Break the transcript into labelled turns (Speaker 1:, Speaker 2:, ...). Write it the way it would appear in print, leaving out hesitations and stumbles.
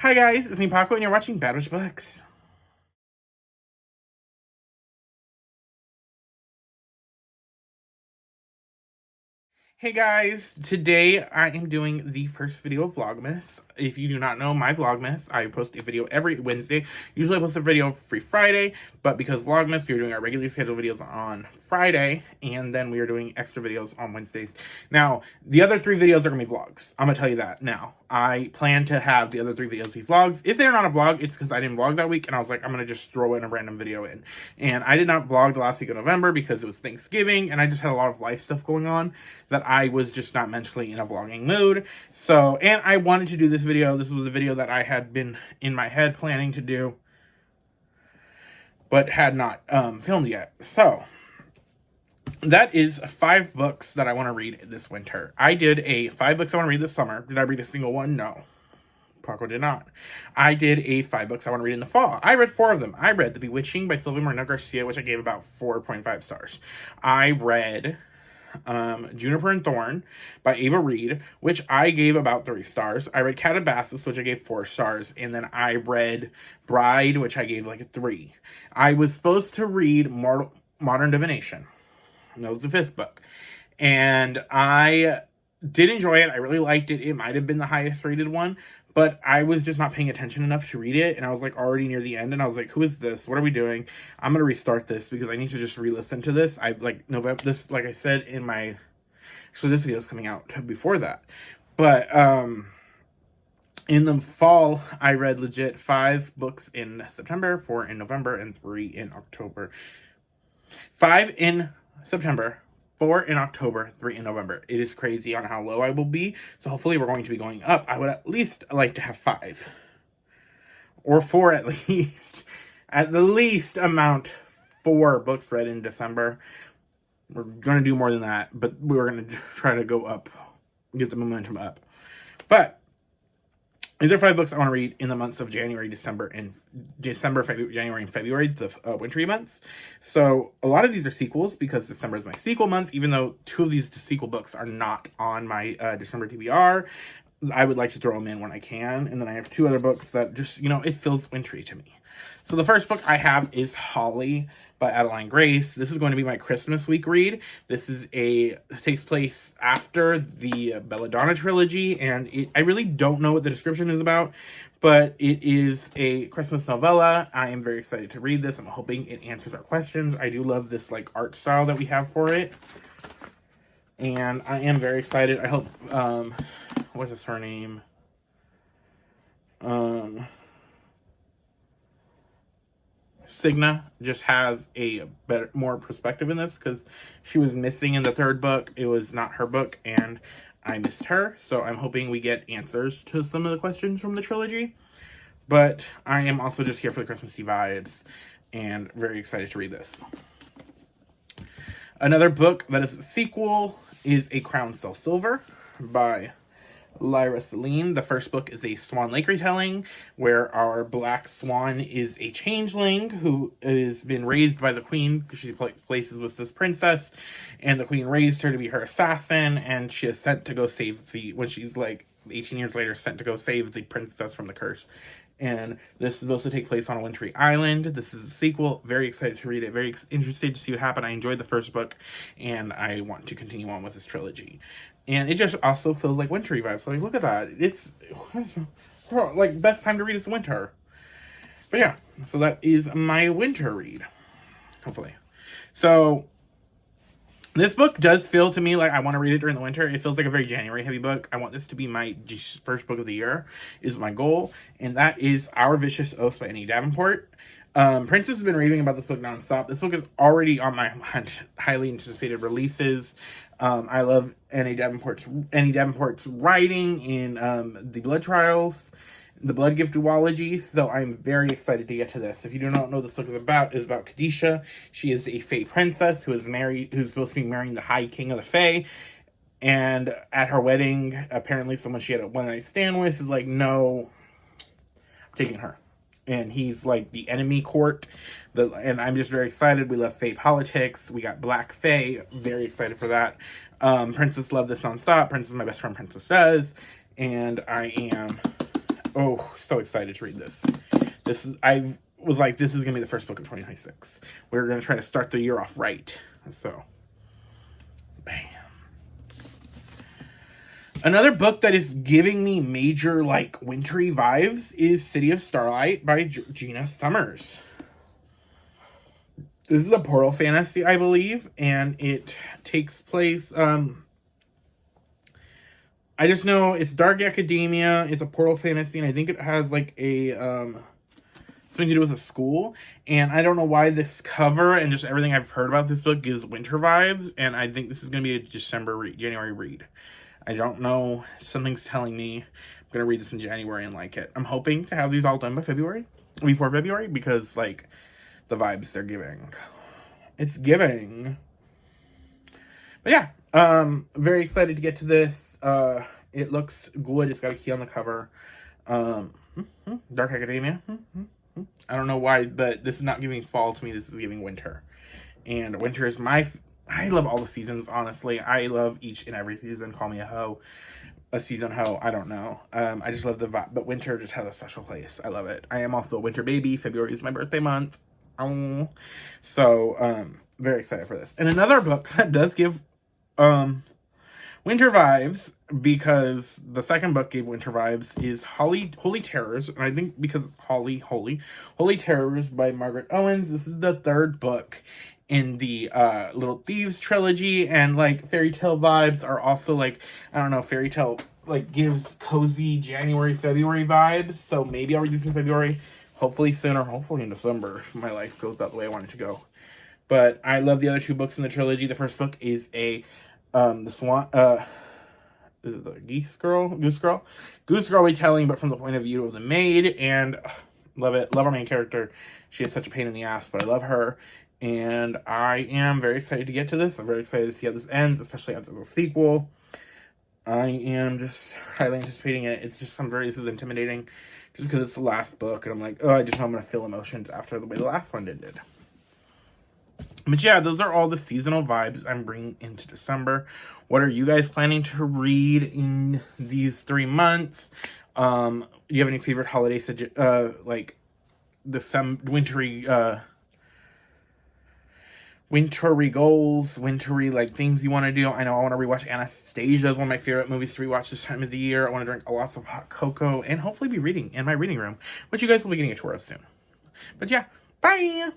Speaker 1: Hi guys, it's me Paco and you're watching Bad Witch Books. Hey guys, today I am doing the first video of Vlogmas. If you do not know my Vlogmas, I post a video every Wednesday. Usually I post a video free Friday, but because Vlogmas, we are doing our regularly scheduled videos on Friday, and then we are doing extra videos on Wednesdays. Now, the other 3 videos are going to be vlogs. I'm going to tell you that now. I plan to have the other 3 videos be vlogs. If they're not a vlog, it's because I didn't vlog that week, and I was like, I'm going to just throw in a random video in. And I did not vlog the last week of November because it was Thanksgiving, and I just had a lot of life stuff going on that I was just not mentally in a vlogging mood. So, and I wanted to do this video. This was a video that I had been in my head planning to do, but had not filmed yet. So, that is 5 books that I want to read this winter. I did a 5 books I want to read this summer. Did I read a single one? No. Paco did not. I did a 5 books I want to read in the fall. I read 4 of them. I read The Bewitching by Sylvia Moreno Garcia, which I gave about 4.5 stars. I read Juniper and Thorn by Ava Reed, which I gave about 3 stars. I read Calabasas, which I gave 4 stars. And then I read Bride, which I gave like a 3. I was supposed to read Modern Divination. That was the 5th book. And I did enjoy it. I really liked it. It might have been the highest rated one, but I was just not paying attention enough to read it. And I was like already near the end. And I was like, who is this? What are we doing? I'm going to restart this because I need to just re-listen to this. I like November, this, like I said in my, actually this video is coming out before that. But, in the fall, I read legit 5 books in September, 4 in November, and 3 in October. 5 in September, 4 in October, 3 in November. It is crazy on how low I will be. So hopefully we're going to be going up. I would at least like to have 5. Or 4 at least. At the least amount 4 books read in December. We're going to do more than that. But we're going to try to go up. Get the momentum up. But these are 5 books I want to read in the months of January, January, and February, the wintry months. So a lot of these are sequels because December is my sequel month, even though 2 of these sequel books are not on my December TBR. I would like to throw them in when I can. And then I have 2 other books that just, it feels wintry to me. So the first book I have is Holly by Adeline Grace. This is going to be my Christmas week read. This takes place after the Belladonna trilogy, and I really don't know what the description is about, but it is a Christmas novella. I am very excited to read this. I'm hoping it answers our questions. I do love this art style that we have for it, and I am very excited. I hope, what is her name? Signa just has a more perspective in this because she was missing in the 3rd book. It was not her book, and I missed her. So I'm hoping we get answers to some of the questions from the trilogy. But I am also just here for the Christmassy vibes and very excited to read this. Another book that is a sequel is A Crown Still Silver by Lyra Celine. The first book is a Swan Lake retelling where our black swan is a changeling who has been raised by the queen because she places with this princess, and the queen raised her to be her assassin, and she is sent to go save when she's 18 years later, sent to go save the princess from the curse. And this is supposed to take place on a wintry island. This is a sequel. Very excited to read it. Very interested to see what happened. I enjoyed the first book, and I want to continue on with this trilogy. And it just also feels like wintry vibes. So look at that. It's best time to read is winter. But yeah, so that is my winter read. Hopefully. So this book does feel to me like I want to read it during the winter. It feels like a very January heavy book. I want this to be my first book of the year is my goal. And that is Our Vicious Oaths by Annie Davenport. Princess has been raving about this book nonstop. This book is already on my highly anticipated releases. I love Annie Davenport's writing in The Blood Trials, The Blood Gift duology, so I'm very excited to get to this. If you do not know what this book is about Kadisha. She is a Fae princess who's supposed to be marrying the High King of the Fae, and at her wedding, apparently someone she had a one-night stand with is like, no, I'm taking her. And he's like the enemy court, and I'm just very excited. We love Fae politics. We got Black Fae. Very excited for that. Princess loved this nonstop. Princess is my best friend. Princess does, and I am Oh, so excited to read this. I was like, this is going to be the first book of 2026. We're going to try to start the year off right. So, bam. Another book that is giving me major, like, wintry vibes is City of Starlight by Gina Summers. This is a portal fantasy, I believe, and it takes place, I just know it's dark academia, it's a portal fantasy, and I think it has, like, a, something to do with a school, and I don't know why this cover and just everything I've heard about this book gives winter vibes, and I think this is going to be a January read. I don't know, something's telling me I'm going to read this in January and like it. I'm hoping to have these all done by before February, because, like, the vibes they're giving. It's giving. But yeah, very excited to get to this. It looks good. It's got a key on the cover. Dark Academia. I don't know why, but this is not giving fall to me. This is giving winter. And winter is I love all the seasons, honestly. I love each and every season. Call me a season hoe. I don't know. I just love the vibe. But winter just has a special place. I love it. I am also a winter baby. February is my birthday month. Oh. So, very excited for this. And another book that does give winter vibes, because the second book gave winter vibes, is Holy Terrors. And I think because Holy Terrors by Margaret Owens. This is the third book in the Little Thieves trilogy, and, like, fairy tale vibes are also, like, I don't know, fairy tale, like, gives cozy January, February vibes, so maybe I'll read this in February, hopefully sooner, hopefully in December, if my life goes out the way I want it to go. But I love the other two books in the trilogy. The first book is the Goose Girl retelling, but from the point of view of the maid, and love it, love our main character. She is such a pain in the ass, but I love her. And I am very excited to get to this. I'm very excited to see how this ends, especially after the sequel. I am just highly anticipating it. It's just, this is intimidating, just because it's the last book, and I'm like, oh, I just know I'm going to feel emotions after the way the last one ended. But yeah, those are all the seasonal vibes I'm bringing into December. What are you guys planning to read in these 3 months? Do you have any favorite holiday, like, wintry goals, wintry, like, things you want to do? I know I want to rewatch Anastasia. Is one of my favorite movies to rewatch this time of the year. I want to drink lots of hot cocoa and hopefully be reading in my reading room, which you guys will be getting a tour of soon. But yeah, bye!